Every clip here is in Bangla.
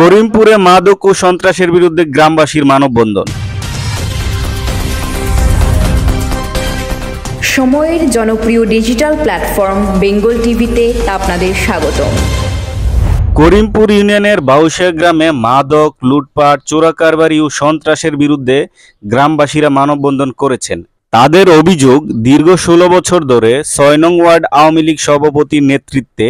করিমপুরে মাদক ও সন্ত্রাসের বিরুদ্ধে গ্রামবাসীর মানববন্ধন। সময়ের জনপ্রিয় ডিজিটাল প্ল্যাটফর্ম বেঙ্গল টিভিতে আপনাদের স্বাগতম। করিমপুর ইউনিয়নের বাউশিয়া গ্রামে মাদক, লুটপাট, চোরাকারবারি ও সন্ত্রাসের বিরুদ্ধে গ্রামবাসীরা মানববন্ধন করেছেন। তাদের অভিযোগ, দীর্ঘ 16 বছর ধরে 6 নং ওয়ার্ড আওয়ামী লীগ সভাপতির নেতৃত্বে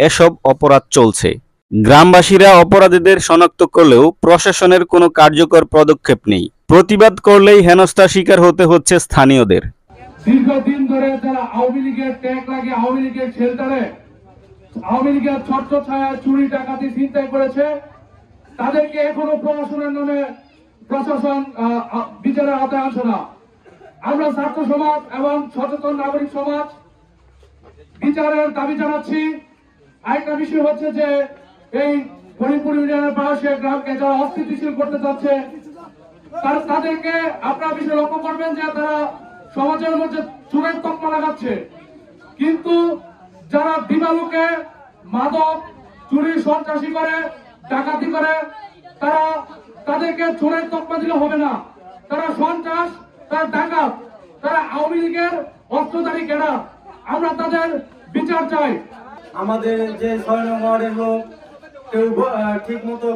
এসব অপরাধ চলছে। গ্রামবাসীরা অপরাধীদের শনাক্ত করলেও প্রশাসনের কোনো কার্যকর পদক্ষেপ নেই। প্রতিবাদ করলেই হেনস্থার শিকার হতে হচ্ছে স্থানীয়দের। দীর্ঘদিন ধরে যারা আওয়ামী লীগের ট্যাগ লাগে, আওয়ামী লীগের শেল্টারে, আওয়ামী লীগের ছত্রছায়ায় চুরি ডাকাতি ছিনতাই করেছে, তাদেরকে এখনো প্রশাসনের নামে প্রশাসন বিচারের আওতায় আনছে না। আমরা ছাত্র সমাজ এবং সচেতন নাগরিক সমাজ বিচারের দাবি জানাচ্ছি। আরেকটা বিষয় হচ্ছে যে এই করিমপুর ইউনিয়নের বাউশিয়া গ্রামকে যারা অস্থিতিশীল করতে চাচ্ছে, তাদেরকে আপনারা বিষয় লক্ষ্য করবেন যে তারা সমাজের মধ্যে চোরের তকমা লাগাচ্ছে, কিন্তু যারা দিবালুকে মাদক, চুরি, সন্ত্রাসী করে, ডাকাতি করে, তাদেরকে চোরের তকমা দিলে হবে না। তারা সন্ত্রাস, তারা ডাকাত, তারা আওয়ামী লীগের অস্ত্রধারী ক্যাডার। আমরা তাদের বিচার চাই। আমাদের যে 6 নং ওয়ার্ডের লোক কেউ ঠিক মতো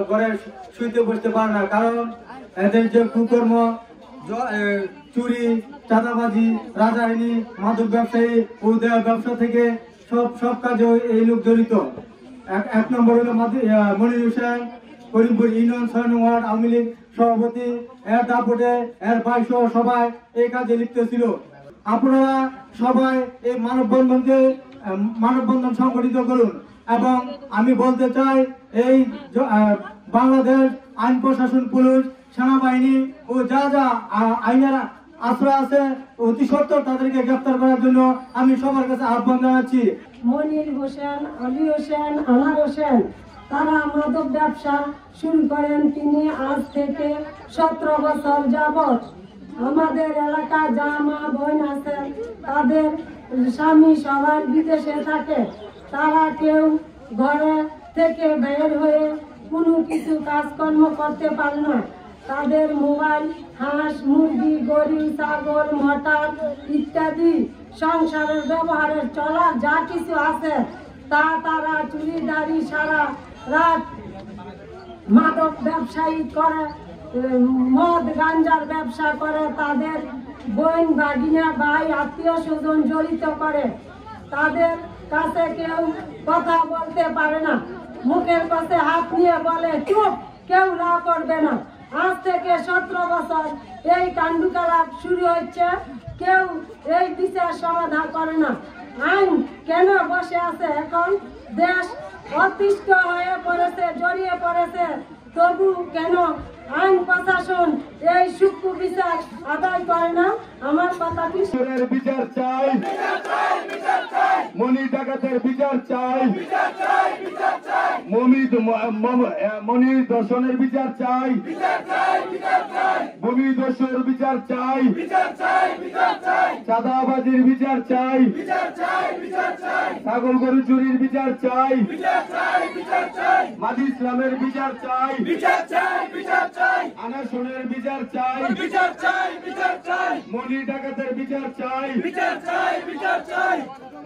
ঘরে শুইতে বসতে পারে না, কারণ এদের যে কুকর্ম, চুরি, চাঁদাবাজি, রাজহানি, মাদক ব্যবসায়ী ও ব্যবসা থেকে সব কাজে এই লোক জড়িত। এক নম্বর হলো মনির হোসেন, করিমপুর ইউনিয়ন 6 নং ওয়ার্ড আওয়ামী লীগ সভাপতি। এর দাপটে এর ভাই সহ সবাই এই কাজে লিপ্ত ছিল। আপনারা সবাই এই মানববন্ধন সংগঠিত করুন। এবং আমি বলতে চাই, এই বাংলাদেশ আইন প্রশাসন, পুলিশ, সেনাবাহিনী ও যা আইনের আশ্রয় আছে অতি সত্বর তাদেরকে গ্রেফতার করার জন্য আমি সবার কাছে আহ্বান জানাচ্ছি। মনির হোসেন, আলী হোসেন, আনার হোসেন তারা মাদক ব্যবসা শুরু করেন। তিনি আজ থেকে 17 বছর যাবৎ আমাদের এলাকা যা মা বোন আছে তাদের স্বামী সবাই বিদেশে থাকে। তারা কেউ ঘরে থেকে বের হয়ে কোনো কিছু কাজকর্ম করতে পারে না। তাদের মোবাইল, হাঁস, মুরগি, গরু, ছাগল, মটর ইত্যাদি সংসারের ব্যবহারের চলার যা কিছু আছে তা তারা চুরিদারি সারা রাত মাদক ব্যবসায়ী করে, মদ গাঞ্জার ব্যবসা করে, তাদের বোন, ভাগিনা, ভাই, আত্মীয় স্বজন জড়িত করে। তাদের কাছে কেউ কথা বলতে পারে না, মুখের কাছে হাত নিয়ে বলে চুপ, কেউ না করবে না। আজ থেকে 17 বছর এই কাণ্ডকলাপ শুরু হচ্ছে, কেউ এই বিচার সমাধান করে না। আইন কেন বসে আছে? এখন দেশ অতিষ্ঠ হয়ে পড়েছে, জড়িয়ে পড়েছে, তবু কেন আইন প্রশাসন এই সূক্ষ্ম বিচার আদায় করে না? আমার কথা কি? বিচার চাই, মনির ডাকাতের বিচার চাই, মনির দর্শনের বিচার চাই, ভূমি দস্যুর বিচার চাই, চাঁদাবাজির বিচার চাই, ছাগল গরু চুরির বিচার চাই, মাদি ইসলামের বিচার চাই, আনাসনের বিচার চাই, মনির ডাকাতের বিচার চাই,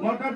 মটার